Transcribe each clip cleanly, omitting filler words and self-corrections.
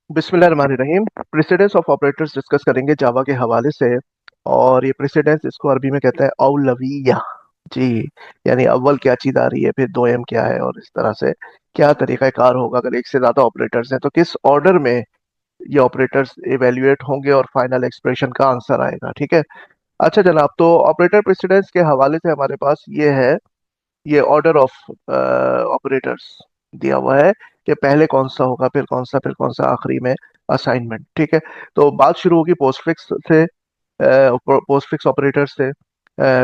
बिस्मिल्लाहिर्रहमानिर्रहीम। Precedence of operators discuss करेंगे जावा के हवाले से। और ये प्रेसिडेंस, इसको अरबी में कहते हैं औलविया। जी। यानी अव्वल क्या चीज आ रही है, फिर दोयम क्या है, और इस तरह से क्या तरीका कार होगा अगर एक से ज्यादा ऑपरेटर्स हैं तो किस ऑर्डर में ये ऑपरेटर्स इवेल्युएट होंगे और फाइनल एक्सप्रेशन का आंसर आएगा। ठीक है। अच्छा जनाब, तो ऑपरेटर प्रेसिडेंस के हवाले से हमारे पास ये है, ये ऑर्डर ऑफ ऑपरेटर्स दिया हुआ है कि पहले कौन सा होगा, फिर कौन सा, फिर कौन सा, आखिरी में असाइनमेंट। ठीक है। तो बात शुरू होगी पोस्टफिक्स से, पोस्टफिक्स ऑपरेटर्स से,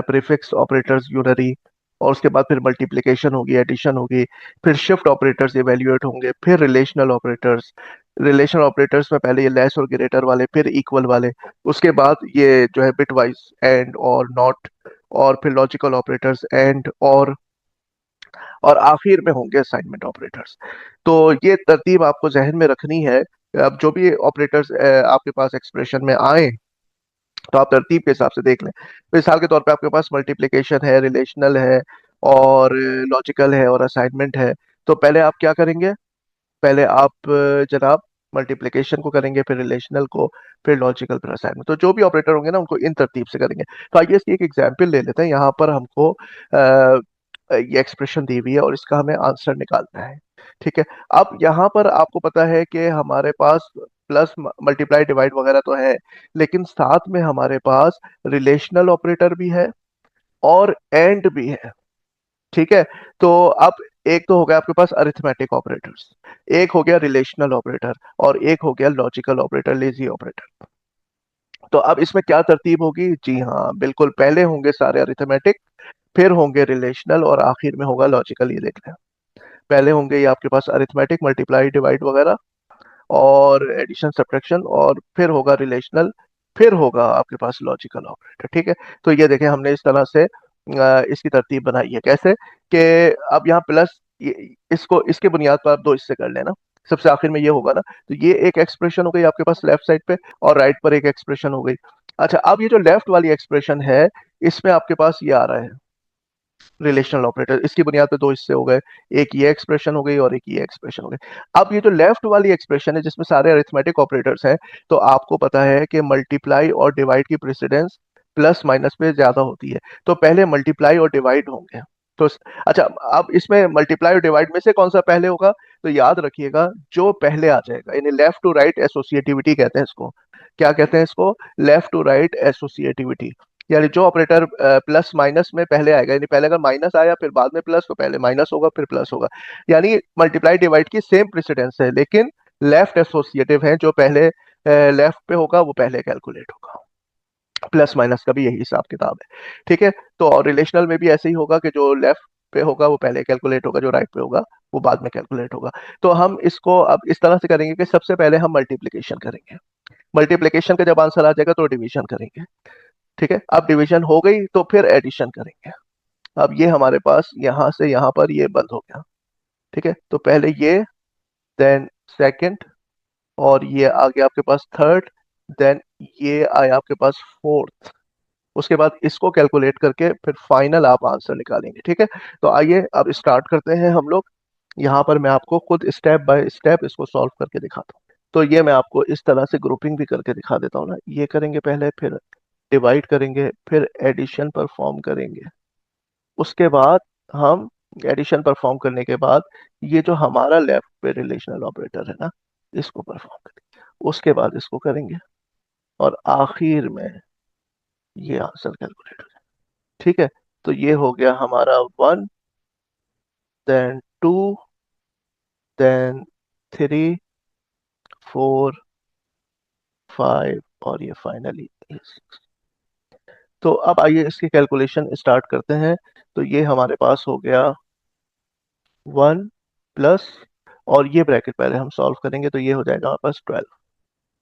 प्रीफिक्स ऑपरेटर्स यूनरी, और उसके बाद फिर मल्टीप्लिकेशन होगी, एडिशन होगी, फिर शिफ्ट ऑपरेटर्स इवेल्युएट होंगे, फिर रिलेशनल ऑपरेटर्स। रिलेशनल ऑपरेटर्स में पहले ये लेस और ग्रेटर वाले, फिर इक्वल वाले, उसके बाद ये जो है बिट वाइज एंड और नॉट, और फिर लॉजिकल ऑपरेटर्स एंड और आखिर में होंगे असाइनमेंट ऑपरेटर्स। तो ये तरतीब आपको जहन में रखनी है। अब जो भी ऑपरेटर्स आपके पास एक्सप्रेशन में आए तो आप तरतीब के हिसाब से देख लें। मिसाल के तौर पे आपके पास मल्टीप्लिकेशन है, रिलेशनल है, और लॉजिकल है, और असाइनमेंट है। तो पहले आप क्या करेंगे? पहले आप जनाब मल्टीप्लिकेशन को करेंगे, फिर रिलेशनल को, फिर लॉजिकल, फिर असाइनमेंट। तो जो भी ऑपरेटर होंगे ना उनको इन तरतीब से करेंगे। तो आइए इसकी एक एग्जांपल ले लेते हैं। यहाँ पर हमको ये एक्सप्रेशन दी हुई है और इसका हमें आंसर निकालना है। ठीक है। अब यहाँ पर आपको पता है कि हमारे पास प्लस मल्टीप्लाई डिवाइड वगैरह तो है, लेकिन साथ में हमारे पास रिलेशनल ऑपरेटर भी है और एंड भी है। ठीक है। तो अब एक तो हो गया आपके पास अरिथमेटिक ऑपरेटर्स, एक हो गया रिलेशनल ऑपरेटर, और एक हो गया लॉजिकल ऑपरेटर, लेजी ऑपरेटर। तो अब इसमें क्या तरतीब होगी? जी हाँ, बिल्कुल, पहले होंगे सारे अरिथमेटिक, फिर होंगे रिलेशनल, और आखिर में होगा लॉजिकल। ये देख लें, पहले होंगे ये आपके पास अरिथमेटिक, मल्टीप्लाई डिवाइड वगैरह, और एडिशन सब्ट्रैक्शन, और फिर होगा रिलेशनल, फिर होगा आपके पास लॉजिकल ऑपरेटर। ठीक है। तो ये देखें, हमने इस तरह से इसकी तरतीब बनाई है। कैसे कि अब यहाँ प्लस, इसको इसके बुनियाद पर आप दो इससे कर लेना, सबसे आखिर में ये होगा ना। तो ये एक एक्सप्रेशन हो गई आपके पास लेफ्ट साइड पे, और राइट पर एक एक्सप्रेशन हो गई। अच्छा, अब ये जो लेफ्ट वाली एक्सप्रेशन है, इसमें आपके पास ये आ रहा है रिलेशनल ऑपरेटर, इसकी बुनियाद पे दो हिस्से हो गए, एक ये एक्सप्रेशन हो गई और एक ये एक्सप्रेशन हो गई। अब ये जो लेफ्ट वाली एक्सप्रेशन है जिसमें सारे अरिथमेटिक ऑपरेटर्स हैं, तो आपको पता है कि मल्टीप्लाई और डिवाइड की प्रेसिडेंस प्लस माइनस पे ज्यादा होती है। तो पहले मल्टीप्लाई और डिवाइड होंगे। तो अच्छा, अब इसमें मल्टीप्लाई और डिवाइड में से कौन सा पहले होगा? तो याद रखिएगा, जो पहले आ जाएगा, यानी लेफ्ट टू राइट एसोसिएटिविटी कहते हैं इसको। क्या कहते हैं इसको? Left to right associativity. यानी जो ऑपरेटर प्लस माइनस में पहले आएगा, यानी पहले अगर माइनस आया फिर बाद में प्लस, तो पहले माइनस होगा फिर प्लस होगा। यानी मल्टीप्लाई डिवाइड की सेम प्रेसिडेंस है, लेकिन लेफ्ट एसोसिएटिव है, जो पहले लेफ्ट पे होगा वो पहले कैलकुलेट होगा। प्लस माइनस का भी यही हिसाब किताब है। ठीक है। तो और रिलेशनल में भी ऐसे ही होगा कि जो लेफ्ट पे होगा वो पहले कैलकुलेट होगा, जो राइट पे होगा वो बाद में कैलकुलेट होगा। तो हम इसको अब इस तरह से करेंगे कि सबसे पहले हम मल्टीप्लिकेशन करेंगे। मल्टीप्लिकेशन का जब आंसर आ जाएगा तो डिवीजन करेंगे। ठीक है। अब डिवीजन हो गई तो फिर एडिशन करेंगे। अब ये हमारे पास यहां से यहां पर ये बंद हो गया। ठीक है। तो पहले ये, देन सेकंड, और ये आ गया आपके पास थर्ड, देन ये आया आपके पास फोर्थ। उसके बाद इसको कैलकुलेट करके फिर फाइनल आप आंसर निकालेंगे। ठीक है। तो आइए अब स्टार्ट करते हैं हम लोग। यहाँ पर मैं आपको खुद स्टेप बाय स्टेप इसको सॉल्व करके दिखाता हूँ। तो ये मैं आपको इस तरह से ग्रुपिंग भी करके दिखा देता हूँ ना। ये करेंगे पहले, फिर डिवाइड करेंगे, फिर एडिशन परफॉर्म करेंगे। उसके बाद हम एडिशन परफॉर्म करने के बाद ये जो हमारा लेफ्ट पे रिलेशनल ऑपरेटर है ना, इसको परफॉर्म करेंगे। उसके बाद इसको करेंगे, और आखिर में ये आंसर कैलकुलेट हो जाए। ठीक है। तो ये हो गया हमारा one, then two, then three, four, five, और ये फाइनली सिक्स। तो अब आइए इसकी कैलकुलेशन स्टार्ट करते हैं। तो ये हमारे पास हो गया वन प्लस, और ये ब्रैकेट पहले हम सॉल्व करेंगे, तो ये हो जाएगा हमारे पास 12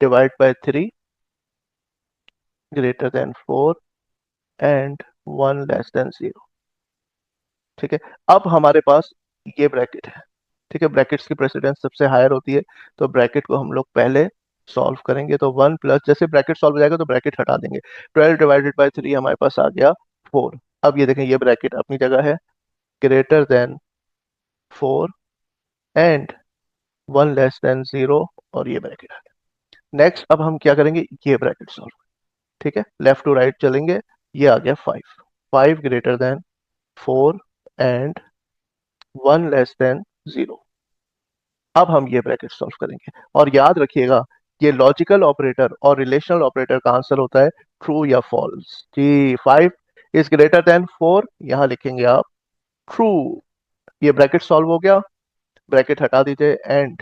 divide by three greater than four and one less than zero. ठीक है। अब हमारे पास ये ब्रैकेट है। ठीक है। ब्रैकेट्स की प्रेसिडेंस सबसे हायर होती है, तो ब्रैकेट को हम लोग पहले सॉल्व करेंगे। तो वन प्लस, जैसे ब्रैकेट सॉल्व हो जाएगा तो ब्रैकेट हटा देंगे। 12 डिवाइडेड बाय थ्री हमारे पास आ गया फोर। अब ये देखें, ये ब्रैकेट अपनी जगह है, greater than four and 1 less than 0 और ये ब्रैकेट आ गया। नेक्स्ट अब हम क्या करेंगे, ये ब्रैकेट सॉल्व, ठीक है, लेफ्ट टू राइट चलेंगे। ये आ गया 5, 5 greater than 4 and 1 less than 0। अब हम ये ब्रैकेट सॉल्व करेंगे और याद रखिएगा ये लॉजिकल ऑपरेटर और रिलेशनल ऑपरेटर का आंसर होता है ट्रू या फॉल्स। जी 5 इज ग्रेटर देन 4, यहां लिखेंगे आप ट्रू। ये ब्रैकेट सॉल्व हो गया, ब्रैकेट हटा दीजिए एंड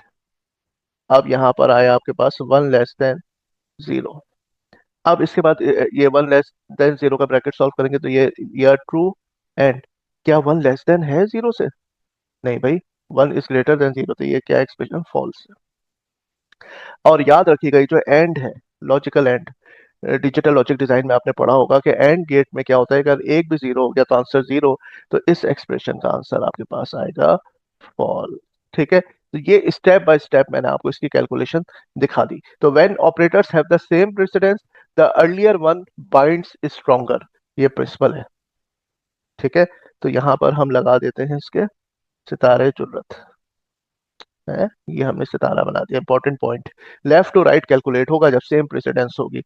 अब यहां पर आया आपके पास 1 लेस देन 0। अब इसके बाद ये 1 लेस देन 0 का ब्रैकेट सॉल्व करेंगे तो ये ट्रू एंड क्या 1 लेस देन है 0 से? नहीं भाई, 1 इज ग्रेटर देन 0, तो ये क्या एक्सप्रेशन फॉल्स है। और याद रखिएगा ये जो एंड है, logical and, digital logic design में आपने पढ़ा होगा कि एंड गेट में क्या होता है, अगर एक भी 0 हो गया तो आंसर 0, तो इस एक्सप्रेशन का आंसर आपके पास आएगा फॉल। ठीक है, तो ये स्टेप बाय स्टेप मैंने आपको इसकी कैलकुलेशन दिखा दी। तो when operators have the same precedence the earlier one binds stronger, ये प्रिंसिपल है। ठीक है, तो यहां पर हम लगा देते हैं इसके सितारे जुर्रत है, ये हमने सितारा बना दिया। Important point, left to right calculate होगा जब सेम प्रेसिडेंस होगी।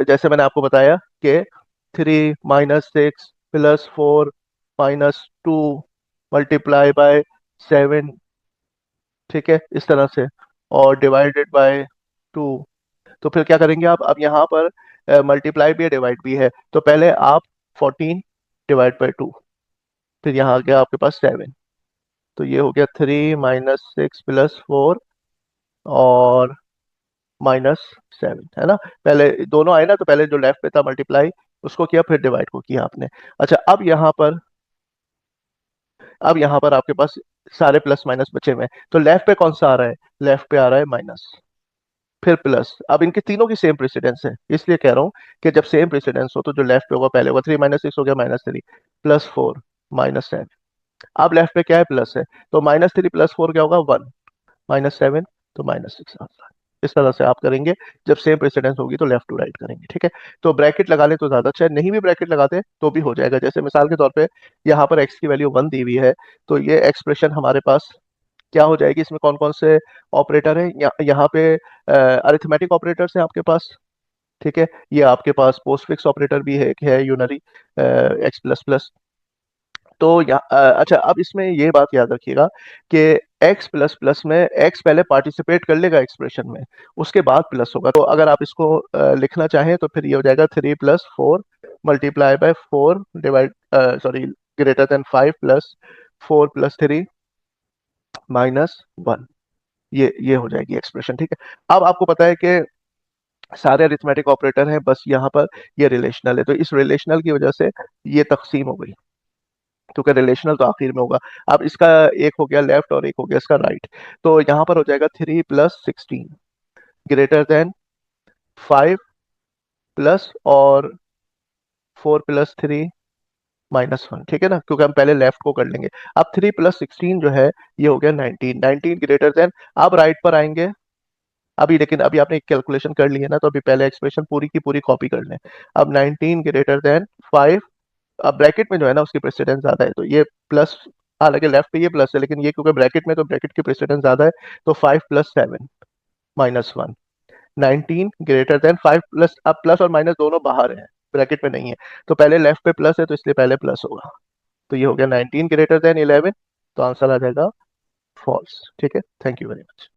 जैसे मैंने आपको बताया कि 3 - 6 +4 -2 मल्टीप्लाई बाय 7, ठीक है, इस तरह से, और डिवाइडेड बाय 2। तो फिर क्या करेंगे आप, अब यहाँ पर मल्टीप्लाई भी है डिवाइड भी है, तो पहले आप 14 डिवाइड बाई 2, फिर यहाँ आ गया आपके पास 7, तो ये हो गया 3 - 6 +4 और -7, है ना। पहले दोनों आए ना, तो पहले जो लेफ्ट पे था मल्टीप्लाई उसको किया, फिर डिवाइड को किया आपने। अच्छा अब यहाँ पर आपके पास सारे प्लस माइनस बचे हुए हैं, तो लेफ्ट पे कौन सा आ रहा है, लेफ्ट पे आ रहा है माइनस, फिर प्लस। अब इनके तीनों की सेम प्रेसिडेंस है, इसलिए कह रहा हूं कि जब सेम प्रेसिडेंस हो तो जो लेफ्ट पे होगा पहले होगा। 3 - 6 हो गया -3 +4 -7। अब लेफ्ट पे क्या है, प्लस है, तो -3 +4 क्या होगा, 1 -7, तो -6 आंसर। इस तरह से आप करेंगे, जब सेम प्रेसिडेंस होगी तो लेफ्ट टू राइट करेंगे। ठीक है, तो ब्रैकेट लगा ले तो ज्यादा अच्छा है, नहीं भी ब्रैकेट लगाते तो भी हो जाएगा। जैसे मिसाल के तौर पे यहाँ पर x की वैल्यू 1 दी हुई है, तो ये एक्सप्रेशन हमारे पास क्या हो जाएगी, इसमें कौन कौन से ऑपरेटर हैं, यहाँ पे अरिथमेटिक ऑपरेटर्स हैं आपके पास। ठीक है, ये आपके पास पोस्ट फिक्स ऑपरेटर भी है, एक है यूनरी x++। तो अच्छा, अब इसमें ये बात याद रखिएगा कि x++ में x पहले पार्टिसिपेट कर लेगा एक्सप्रेशन में, उसके बाद प्लस होगा। तो अगर आप इसको लिखना चाहें तो फिर ये हो जाएगा 3 + 4 multiply by 4 divide, sorry, greater than 5 +4 + 3 -1, ये हो जाएगी एक्सप्रेशन। ठीक है, अब आपको पता है कि सारे अरिथमेटिक ऑपरेटर हैं, बस यहाँ पर ये रिलेशनल है, तो इस रिलेशनल की वजह से ये तकसीम हो गई, क्योंकि रिलेशनल तो आखिर में होगा। अब इसका एक हो गया लेफ्ट और एक हो गया इसका राइट, तो यहाँ पर हो जाएगा 3 + 16 ग्रेटर देन 5 प्लस और 4 + 3 -1। ठीक है ना, क्योंकि हम पहले लेफ्ट को कर लेंगे। अब 3 + 16 जो है ये हो गया 19, 19 ग्रेटर देन, अब राइट पर आएंगे अभी, लेकिन अभी आपने कैलकुलेशन कर ली है ना, तो अभी पहले एक्सप्रेशन पूरी की पूरी कॉपी कर लें। अब 19 ग्रेटर देन 5, अब ब्रैकेट में जो है ना उसकी प्रेसिडेंस ज्यादा है, तो ये प्लस, हालांकि लेफ्ट पे ये प्लस है लेकिन ये क्योंकि ब्रैकेट में, तो ब्रैकेट की प्रेसिडेंस ज्यादा है, तो 5 + 7 -1। 19 ग्रेटर देन 5 प्लस, अब प्लस और माइनस दोनों बाहर हैं, ब्रैकेट में नहीं है, तो पहले लेफ्ट पे प्लस है तो इसलिए पहले प्लस होगा, तो ये हो गया 19 ग्रेटर देन 11, तो आंसर आ जाएगा फॉल्स। ठीक है, थैंक यू वेरी मच।